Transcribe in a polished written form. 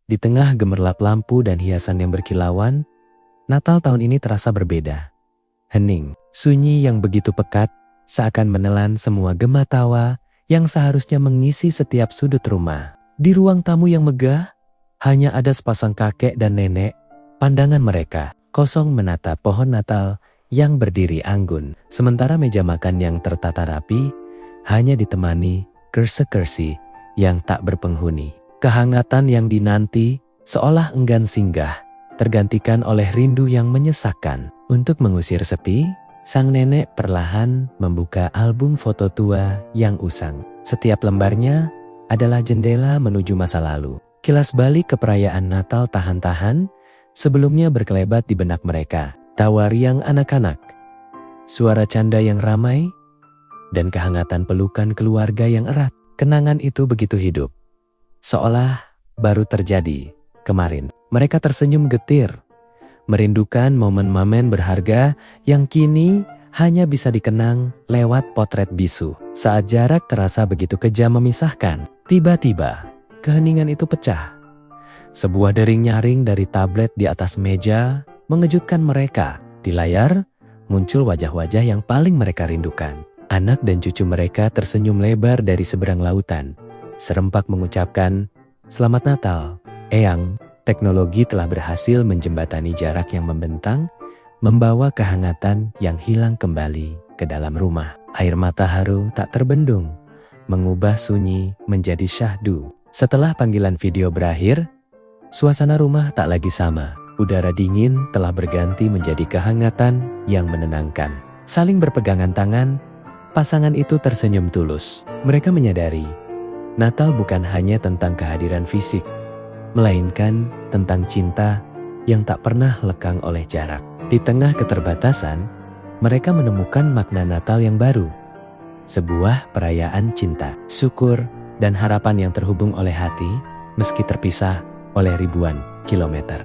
Di tengah gemerlap lampu dan hiasan yang berkilauan, Natal tahun ini terasa berbeda. Hening, sunyi yang begitu pekat, seakan menelan semua gema tawa yang seharusnya mengisi setiap sudut rumah. Di ruang tamu yang megah, hanya ada sepasang kakek dan nenek. Pandangan mereka kosong menatap pohon Natal yang berdiri anggun. Sementara meja makan yang tertata rapi hanya ditemani kerse-kersi yang tak berpenghuni. Kehangatan yang dinanti seolah enggan singgah, tergantikan oleh rindu yang menyesakkan. Untuk mengusir sepi, sang nenek perlahan membuka album foto tua yang usang. Setiap lembarnya adalah jendela menuju masa lalu. Kilas balik ke perayaan Natal tahan-tahan sebelumnya berkelebat di benak mereka. Tawa riang anak-anak, suara canda yang ramai, dan kehangatan pelukan keluarga yang erat. Kenangan itu begitu hidup, seolah baru terjadi kemarin. Mereka tersenyum getir, merindukan momen-momen berharga yang kini hanya bisa dikenang lewat potret bisu. Saat jarak terasa begitu kejam memisahkan, tiba-tiba keheningan itu pecah. Sebuah dering nyaring dari tablet di atas meja mengejutkan mereka. Di layar muncul wajah-wajah yang paling mereka rindukan. Anak dan cucu mereka tersenyum lebar dari seberang lautan. Serempak mengucapkan, "Selamat Natal, Eyang." Teknologi telah berhasil menjembatani jarak yang membentang, membawa kehangatan yang hilang kembali ke dalam rumah. Air mata haru tak terbendung, mengubah sunyi menjadi syahdu. Setelah panggilan video berakhir, suasana rumah tak lagi sama. Udara dingin telah berganti menjadi kehangatan yang menenangkan. Saling berpegangan tangan, pasangan itu tersenyum tulus. Mereka menyadari, Natal bukan hanya tentang kehadiran fisik, melainkan tentang cinta yang tak pernah lekang oleh jarak. Di tengah keterbatasan, mereka menemukan makna Natal yang baru. Sebuah perayaan cinta, syukur, dan harapan yang terhubung oleh hati, meski terpisah oleh ribuan kilometer.